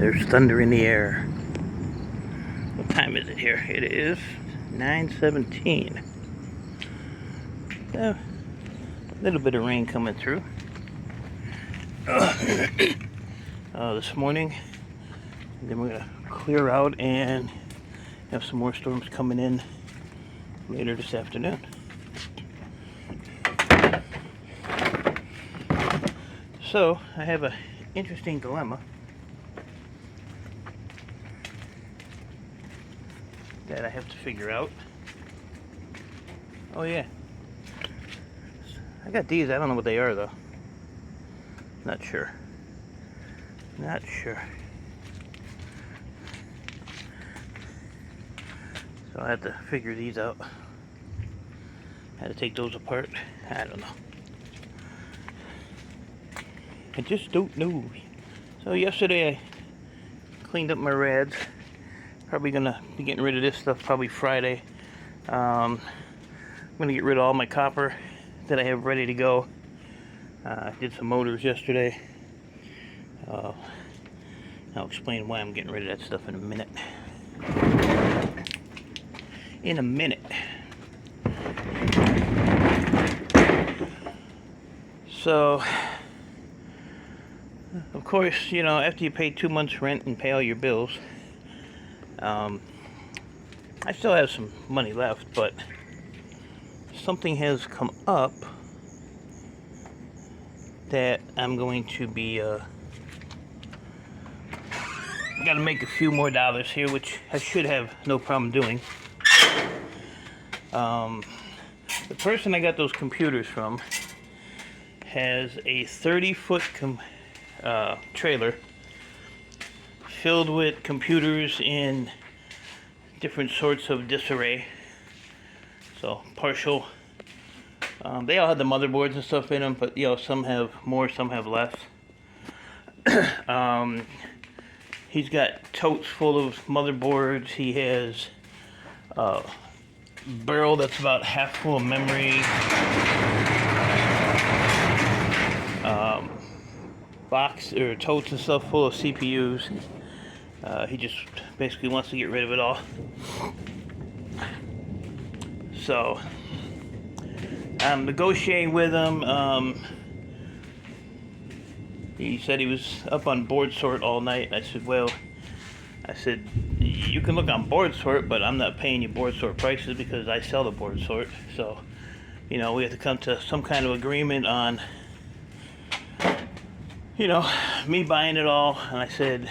There's thunder in the air. What time is it here? It is 9:17. A little bit of rain coming through. This morning. And then we're going to clear out and have some more storms coming in later this afternoon. So, I have an interesting dilemma that I have to figure out. Oh yeah. I got these. I don't know what they are though. Not sure. Not sure. So I have to figure these out. Had to take those apart. I don't know. I just don't know. So yesterday I cleaned up my rads. Probably gonna be getting rid of this stuff probably Friday. I'm gonna get rid of all my copper that I have ready to go. I did some motors yesterday. I'll explain why I'm getting rid of that stuff in a minute. So, of course, you know, after you pay 2 months rent and pay all your bills, I still have some money left, but something has come up that I'm going to be, got to make a few more dollars here, which I should have no problem doing. The person I got those computers from has a 30-foot trailer filled with computers in different sorts of disarray. So partial. They all had the motherboards and stuff in them, but you know, some have more, some have less. He's got totes full of motherboards. He has a barrel that's about half full of memory. Box or totes and stuff full of CPUs. He just basically wants to get rid of it all. So I'm negotiating with him. He said he was up on board sort all night. I said, well, you can look on board sort, but I'm not paying you board sort prices because I sell the board sort. So, you know, we have to come to some kind of agreement on, you know, me buying it all. And I said,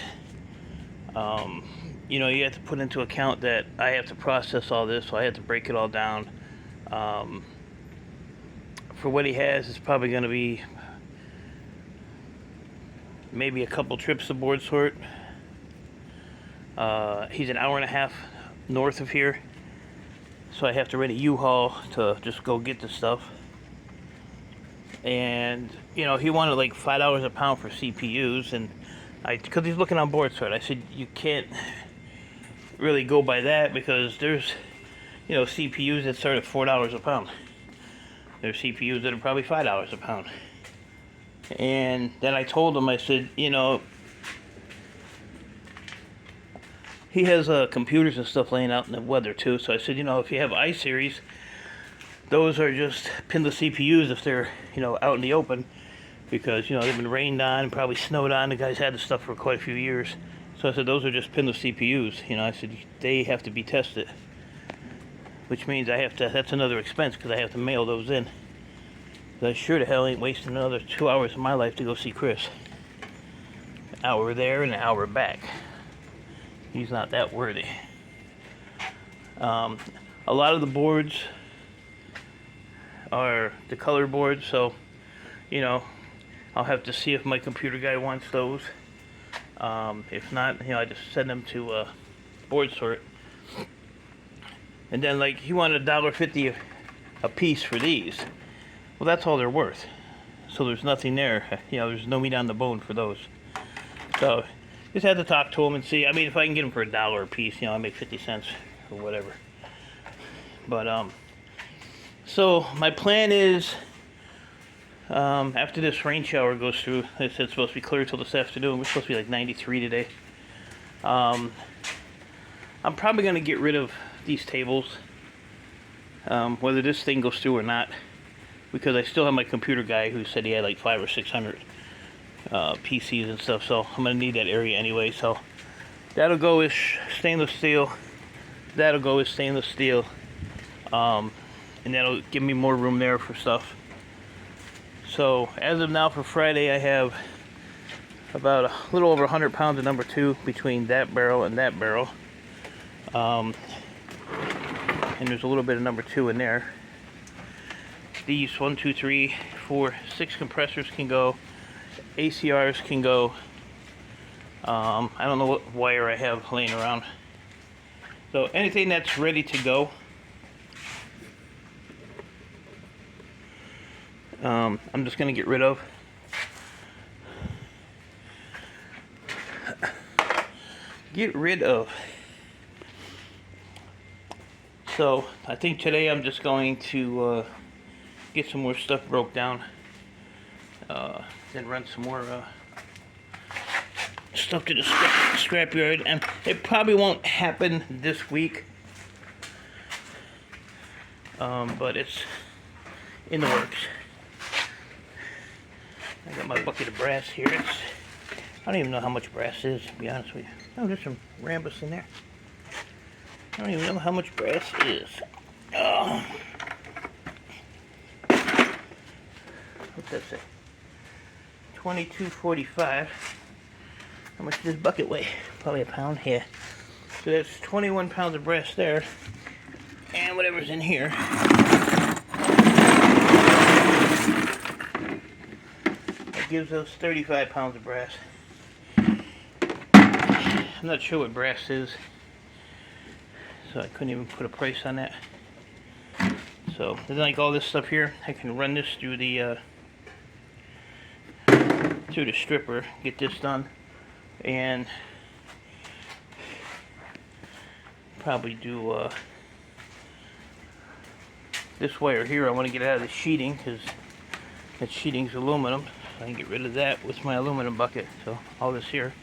you know, you have to put into account that I have to process all this, so I have to break it all down. For what he has, it's probably going to be maybe a couple trips to board sort. He's an hour and a half north of here, so I have to rent a U-Haul to just go get the stuff. And you know, he wanted like $5 a pound for CPUs, and because he's looking on board sort, I said you can't really go by that because there's, you know, CPUs that start at $4 a pound. There's CPUs that are probably $5 a pound. And then I told him, I said, you know, he has computers and stuff laying out in the weather too. So I said, you know, if you have iSeries, those are just pinless CPUs if they're, you know, out in the open, because, you know, they've been rained on and probably snowed on. The guy's had the stuff for quite a few years. So I said, those are just pinless CPUs. You know, I said, they have to be tested, which means I have to, that's another expense because I have to mail those in. I sure the hell ain't wasting another 2 hours of my life to go see Chris. An hour there and an hour back. He's not that worthy. A lot of the boards are the color boards, so, you know, I'll have to see if my computer guy wants those. If not, you know, I just send them to board sort. And then, like, he wanted $1.50 a piece for these. Well, that's all they're worth. So there's nothing there. You know, there's no meat on the bone for those. So just had to talk to him and see. I mean, if I can get them for $1 a piece, you know, I make 50 cents or whatever. But so my plan is, after this rain shower goes through, it's supposed to be clear till this afternoon. We're supposed to be like 93 today. I'm probably going to get rid of these tables, whether this thing goes through or not, because I still have my computer guy who said he had like 500 or 600 PCs and stuff, so I'm going to need that area anyway. So that'll go as stainless steel, that'll go as stainless steel, and that'll give me more room there for stuff. So as of now for Friday, I have about a little over 100 pounds of number 2 between that barrel and that barrel. And there's a little bit of number 2 in there. These 1, 2, 3, 4, 6 compressors can go. ACRs can go. I don't know what wire I have laying around. So anything that's ready to go, I'm just going to get rid of. Get rid of. So I think today I'm just going to get some more stuff broke down, then run some more stuff to the scrapyard, and it probably won't happen this week, but it's in the works. I got my bucket of brass here. I don't even know how much brass is, to be honest with you. Oh, there's some Rambus in there. I don't even know how much brass is. Oh. What's that say? 22.45. How much does this bucket weigh? Probably a pound here. So that's 21 pounds of brass there. And whatever's in here. That gives us 35 pounds of brass. I'm not sure what brass is, so I couldn't even put a price on that. So, like all this stuff here, I can run this through the stripper, get this done, and probably do this wire here. I want to get out of the sheeting because that sheeting's aluminum. So I can get rid of that with my aluminum bucket. So all this here.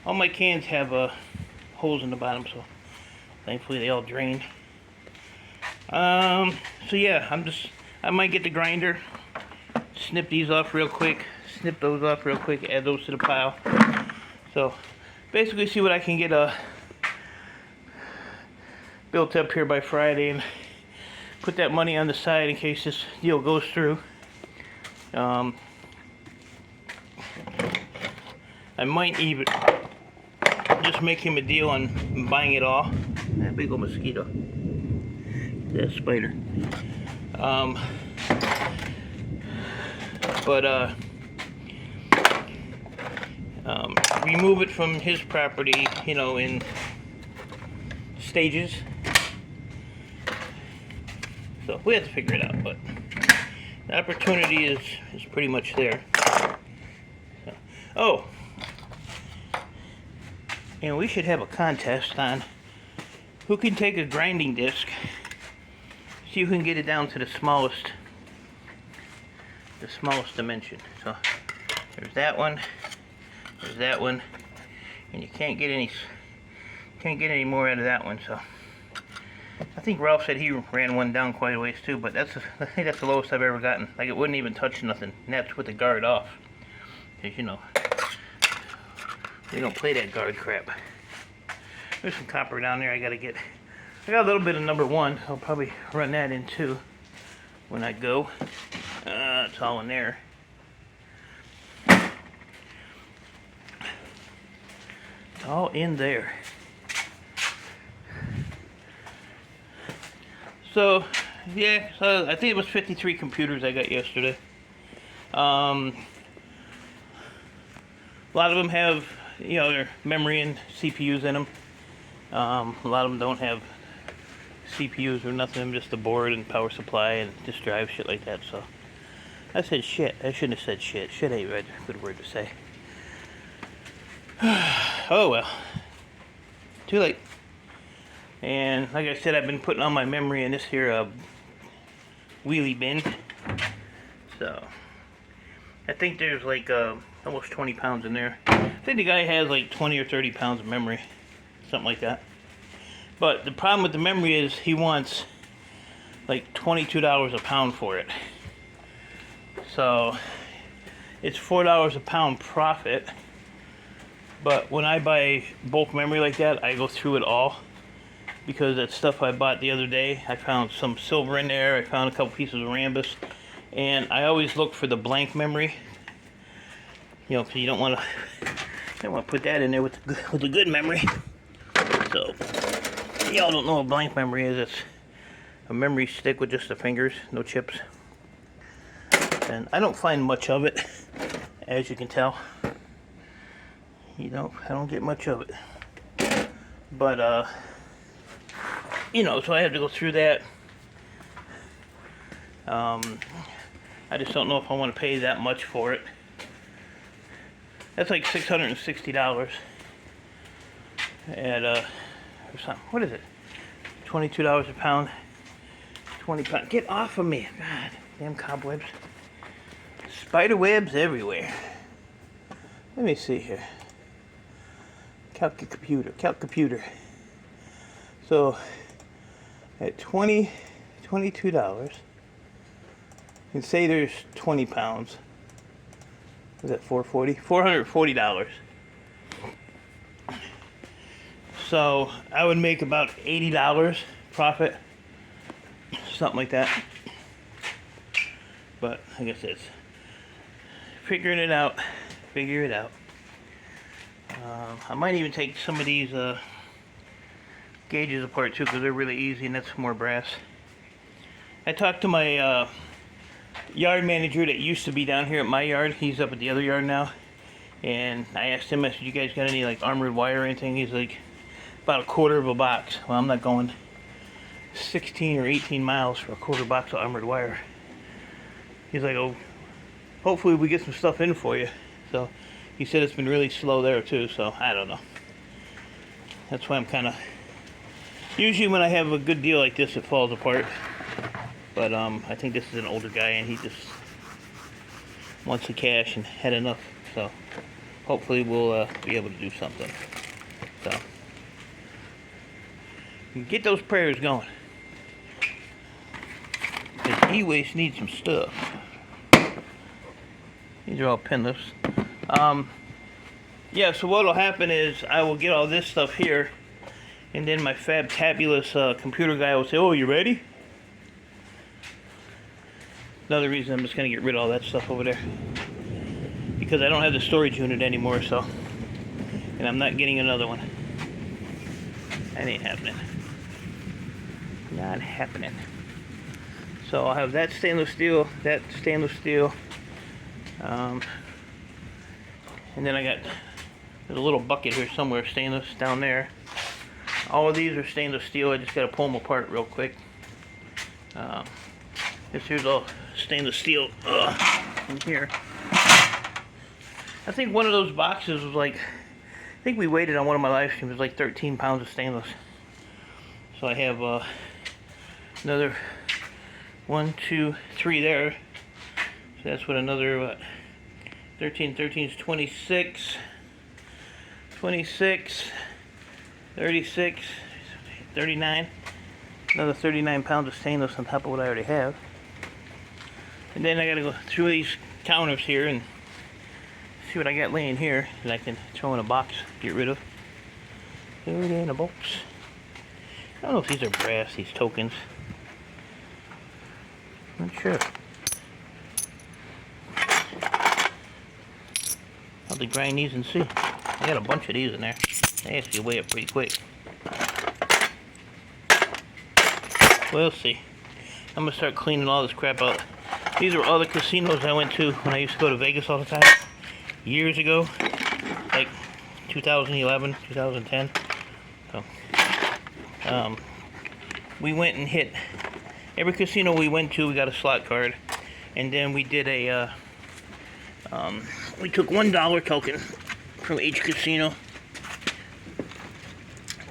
All my cans have holes in the bottom, so thankfully they all drain. So yeah, I might get the grinder, snip these off real quick, snip those off real quick, add those to the pile. So basically see what I can get built up here by Friday, and put that money on the side in case this deal goes through. I might even just make him a deal on buying it all. That big old mosquito. That spider. Remove it from his property, you know, in stages. So we have to figure it out, but the opportunity is pretty much there. So, oh, and we should have a contest on who can take a grinding disc, see who can get it down to the smallest dimension. So there's that one, and you can't get any more out of that one. So I think Ralph said he ran one down quite a ways too, but I think that's the lowest I've ever gotten. Like, it wouldn't even touch nothing, and that's with the guard off, because you know we don't play that guard crap. There's some copper down there I got a little bit of number 1. I'll probably run that in too when I go. It's all in there. It's all in there. So yeah, so I think it was 53 computers I got yesterday. A lot of them have, you know, their memory and CPUs in them. A lot of them don't have CPUs or nothing, just the board and power supply and disk drive, shit like that. So I said shit. I shouldn't have said shit. Shit ain't a good word to say. Oh well. Too late. And like I said, I've been putting on my memory in this here wheelie bin. So I think there's like almost 20 pounds in there. I think the guy has like 20 or 30 pounds of memory, something like that. But the problem with the memory is he wants like $22 a pound for it. So it's $4 a pound profit. But when I buy bulk memory like that, I go through it all. Because that stuff I bought the other day, I found some silver in there, I found a couple pieces of Rambus. And I always look for the blank memory. You know, because you don't want to put that in there with the good memory. So, y'all don't know what blank memory is. It's a memory stick with just the fingers, no chips. And I don't find much of it, as you can tell. You know, I don't get much of it. But, you know, so I have to go through that. I just don't know if I want to pay that much for it. That's like $660 at what is it? $22 a pound. 20 pounds. Get off of me! God, damn cobwebs. Spider webs everywhere. Let me see here. Calc computer. So at $22, and say there's 20 pounds. Is that $440? $440. So I would make about $80 profit, something like that. But like I said, figuring it out. Figure it out. I might even take some of these gauges apart too, because they're really easy and that's more brass. I talked to my yard manager that used to be down here at my yard. He's up at the other yard now. And I asked him, I said, you guys got any like armored wire or anything? He's like, about a quarter of a box. Well, I'm not going 16 or 18 miles for a quarter box of armored wire. He's like, oh, hopefully we get some stuff in for you. So he said it's been really slow there too, so I don't know. That's why I'm kind of, usually when I have a good deal like this, it falls apart. But I think this is an older guy and he just wants the cash and had enough. So hopefully we'll be able to do something. So get those prayers going. Because E-Waste needs some stuff. These are all pinless. Yeah, so what'll happen is I will get all this stuff here, and then my Fabtabulous computer guy will say, oh, you ready? Another reason I'm just going to get rid of all that stuff over there. Because I don't have the storage unit anymore, so. And I'm not getting another one. That ain't happening. Not happening. So I'll have that stainless steel, that stainless steel. And then I got, there's a little bucket here somewhere, stainless down there. All of these are stainless steel. I just got to pull them apart real quick. This here's all stainless steel in here. I think one of those boxes was like, I think we weighed it on one of my live streams, it was like 13 pounds of stainless. So I have another 1, 2, 3 there. So that's what another, what, 13 is 26, 26, 36, 39. Another 39 pounds of stainless on top of what I already have. And then I gotta go through these counters here and see what I got laying here that I can throw in a box, get rid of. Throw it in a box. I don't know if these are brass, these tokens. Not sure. I'll have to grind these and see. I got a bunch of these in there. They actually weigh up pretty quick. We'll see. I'm gonna start cleaning all this crap out. These are all the casinos I went to when I used to go to Vegas all the time. Years ago. Like 2011, 2010. So, we went and hit every casino we went to. We got a slot card, and then we did a we took $1 token from each casino.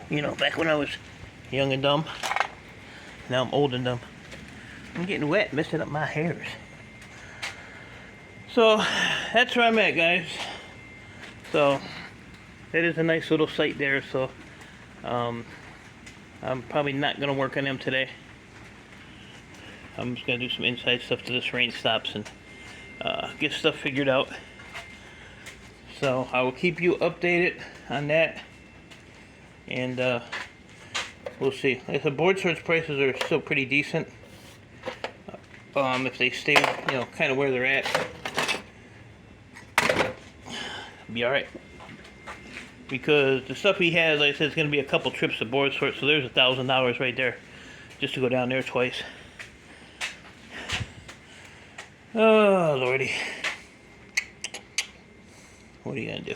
You know, back when I was young and dumb. Now I'm old and dumb. I'm getting wet, messing up my hairs. So that's where I'm at, guys. So that is a nice little site there. So I'm probably not gonna work on them today. I'm just gonna do some inside stuff till this rain stops and get stuff figured out. So I will keep you updated on that, and we'll see. Like the board sorts prices are still pretty decent. If they stay, kind of where they're at, be all right. Because the stuff he has, like I said, it's going to be a couple trips to board sort, so there's $1,000 right there just to go down there twice. Oh lordy, what are you gonna do?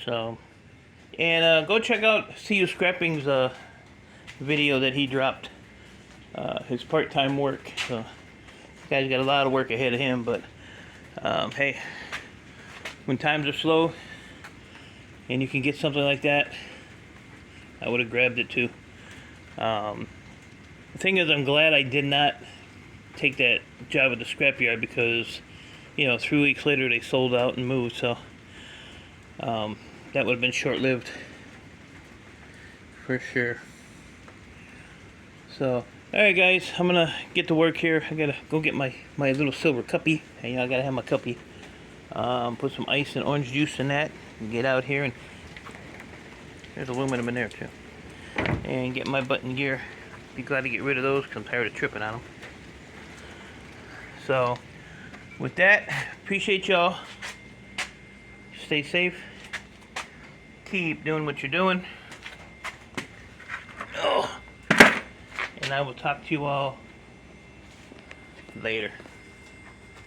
So, and go check out CU Scrapping's video that he dropped. His part-time work. So, this guy's got a lot of work ahead of him, but hey, when times are slow and you can get something like that, I would have grabbed it too. The thing is, I'm glad I did not take that job at the scrapyard because, 3 weeks later they sold out and moved, so that would have been short-lived for sure. So, alright guys, I'm gonna get to work here. I gotta go get my little silver cuppy. And, I gotta have my cuppy. Put some ice and orange juice in that and get out here, and there's aluminum in there too. And get my button gear. Be glad to get rid of those because I'm tired of tripping on them. So, with that, appreciate y'all. Stay safe. Keep doing what you're doing. Oh. And I will talk to you all later.